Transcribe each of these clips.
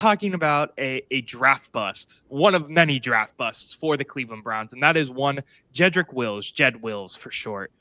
talking about a draft bust, one of many draft busts for the Cleveland Browns, and that is one Jedrick Wills, Jed Wills for short.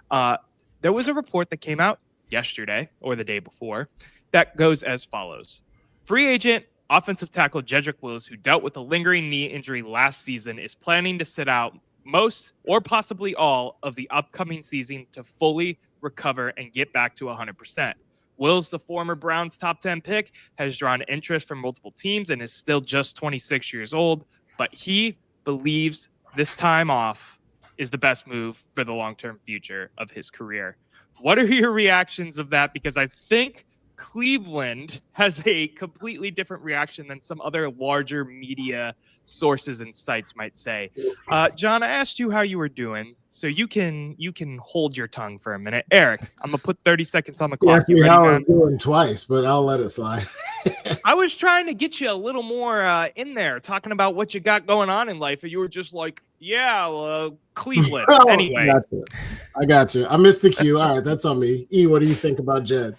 There was a report that came out yesterday or the day before that goes as follows. Free agent offensive tackle Jedrick Wills, who dealt with a lingering knee injury last season, is planning to sit out most or possibly all of the upcoming season to fully recover and get back to 100%. Wills, the former Browns top 10 pick, has drawn interest from multiple teams and is still just 26 years old, but he believes this time off is the best move for the long-term future of his career. What are your reactions of that? Because I think Cleveland has a completely different reaction than some other larger media sources and sites might say. John, I asked you how you were doing, so you can hold your tongue for a minute. Erik, I'm gonna put 30 seconds on the clock. You asked me how I'm doing twice, but I'll let it slide. I was trying to get you a little more in there, talking about what you got going on in life, and you were just like, yeah, Cleveland. Anyway. I got you. I missed the cue. All right, that's on me. E, what do you think about Jed?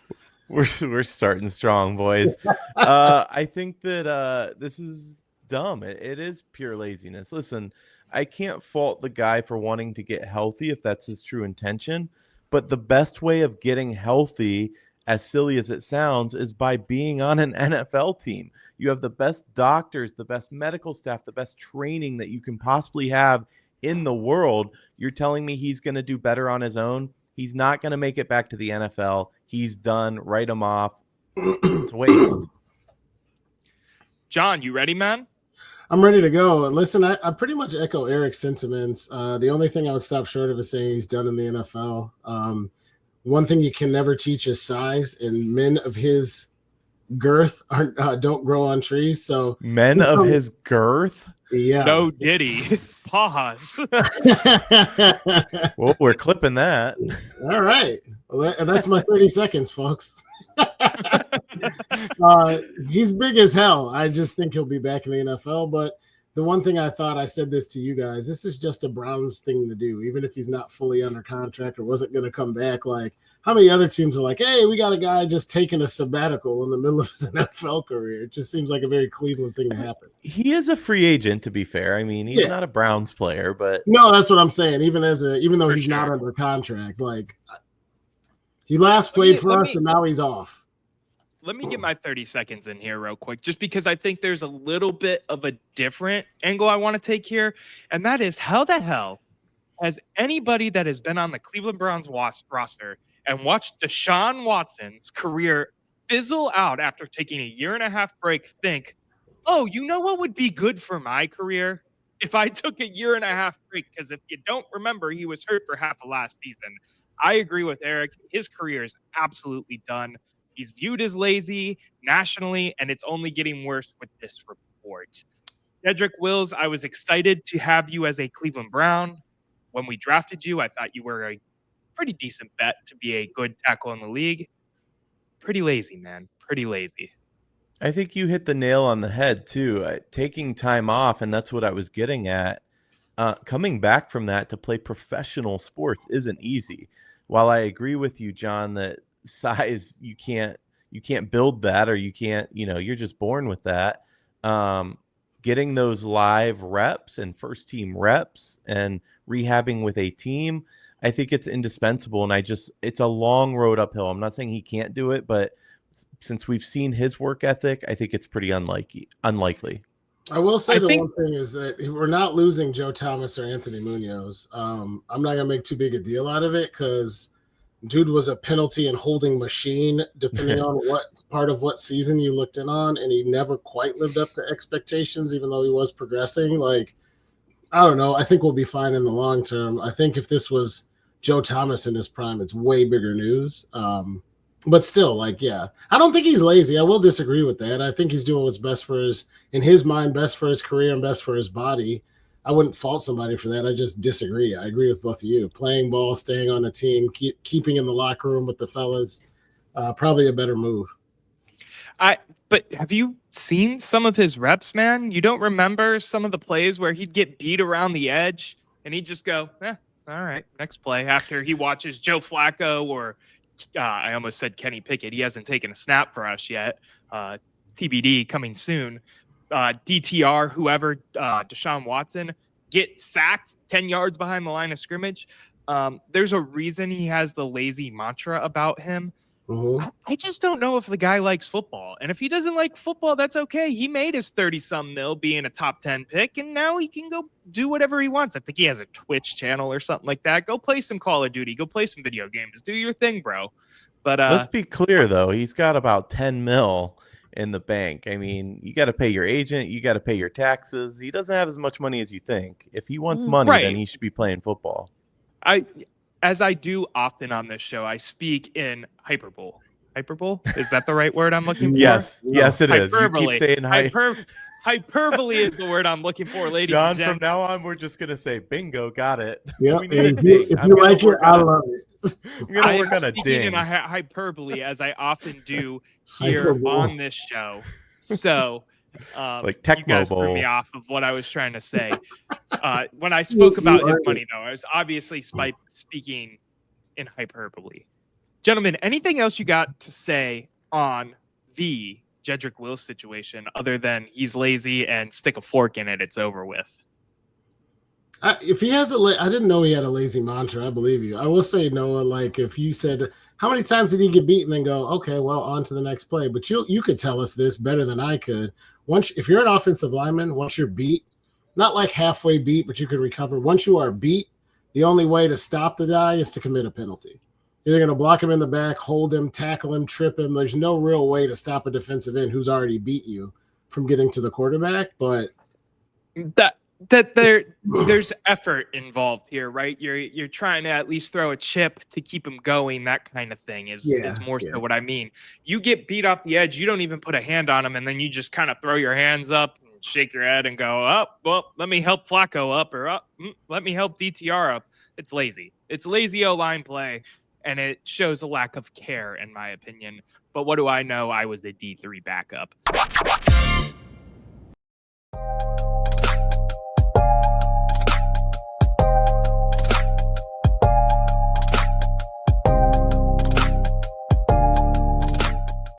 We're starting strong, boys. I think that this is dumb. It is pure laziness. Listen, I can't fault the guy for wanting to get healthy if that's his true intention, but the best way of getting healthy, as silly as it sounds, is by being on an NFL team. You have the best doctors, the best medical staff, the best training that you can possibly have in the world. You're telling me he's going to do better on his own? He's not going to make it back to the NFL. He's done. Write him off. It's a waste. John, you ready, man? I'm ready to go. Listen, I pretty much echo Erik's sentiments. The only thing I would stop short of is saying he's done in the NFL. One thing you can never teach is size, and men of his girth don't grow on trees. So men of his girth? Yeah. No diddy. Pause. Well, we're clipping that. All right. Well, that's my 30 seconds, folks. He's big as hell. I just think he'll be back in the NFL. But the one thing I said this to you guys, this is just a Browns thing to do. Even if he's not fully under contract or wasn't going to come back, like how many other teams are like, hey, we got a guy just taking a sabbatical in the middle of his NFL career. It just seems like a very Cleveland thing to happen. He is a free agent, to be fair. I mean, he's not a Browns player, but no, that's what I'm saying. Even though he's not under contract, like he last played for us and now he's off. Let me get my 30 seconds in here real quick, just because I think there's a little bit of a different angle I want to take here. And that is, how the hell has anybody that has been on the Cleveland Browns roster and watched Deshaun Watson's career fizzle out after taking a 1.5-year break think, oh, you know what would be good for my career? If I took a 1.5-year break, because if you don't remember, he was hurt for half of last season. I agree with Erik. His career is absolutely done. He's viewed as lazy nationally, and it's only getting worse with this report. Jedrick Wills, I was excited to have you as a Cleveland Brown. When we drafted you, I thought you were a pretty decent bet to be a good tackle in the league. Pretty lazy, man. Pretty lazy. I think you hit the nail on the head, too. Taking time off, and that's what I was getting at. Coming back from that to play professional sports isn't easy. While I agree with you, John, that size, you can't build that, or you can't, you're just born with that. Getting those live reps and first team reps and rehabbing with a team, I think it's indispensable. And it's a long road uphill. I'm not saying he can't do it, but since we've seen his work ethic, I think it's pretty unlikely. I will say one thing is that we're not losing Joe Thomas or Anthony Munoz. I'm not going to make too big a deal out of it because dude was a penalty and holding machine, depending on what season you looked in on, and he never quite lived up to expectations, even though he was progressing. Like, I don't know. I think we'll be fine in the long term. I think if this was Joe Thomas in his prime, it's way bigger news. But still, I don't think he's lazy. I will disagree with that. I think he's doing what's best in his mind, best for his career and best for his body. I wouldn't fault somebody for that. I just disagree. I agree with both of you. Playing ball, staying on the team, keeping in the locker room with the fellas, probably a better move. But have you seen some of his reps, man? You don't remember some of the plays where he'd get beat around the edge and he'd just go, all right, next play, after he watches Joe Flacco or I almost said Kenny Pickett. He hasn't taken a snap for us yet. TBD coming soon. DTR, whoever, Deshaun Watson, get sacked 10 yards behind the line of scrimmage. There's a reason he has the lazy mantra about him. I just don't know if the guy likes football. And if he doesn't like football, that's okay. He made his 30-some mil being a top 10 pick, and now he can go do whatever he wants. I think he has a Twitch channel or something like that. Go play some Call of Duty. Go play some video games. Do your thing, bro. But let's be clear, though. He's got about 10 mil in the bank. I mean, you got to pay your agent. You got to pay your taxes. He doesn't have as much money as you think. If he wants money, then he should be playing football. As I do often on this show, I speak in hyperbole. Hyperbole? Is that the right word I'm looking for? Yes, yes, it is. Hyperbole. You keep saying hyperbole is the word I'm looking for, ladies John, and gents. from now on, we're just going to say, bingo, got it. Yeah, if you like it, I love it. I'm going to work on a ding. In a hyperbole, as I often do here on this show. So... like Tech you guys Mobile. threw me off of what I was trying to say. When I spoke about his money, though, I was obviously speaking in hyperbole. Gentlemen, anything else you got to say on the Jedrick Wills situation other than he's lazy and stick a fork in it, it's over with? If he has I didn't know he had a lazy mantra. I believe you. I will say, Noah, like if you said, how many times did he get beat, and then go, okay, well, on to the next play. But you could tell us this better than I could. If you're an offensive lineman, once you're beat, not like halfway beat, but you could recover. Once you are beat, the only way to stop the guy is to commit a penalty. You're going to block him in the back, hold him, tackle him, trip him. There's no real way to stop a defensive end who's already beat you from getting to the quarterback. But there's effort involved here, right? You're trying to at least throw a chip to keep him going. That kind of thing is more so what I mean. You get beat off the edge, you don't even put a hand on him, and then you just kind of throw your hands up and shake your head and go, well, let me help Flacco up, or let me help DTR up. It's lazy. It's lazy O-line play, and it shows a lack of care, in my opinion. But what do I know? I was a D3 backup.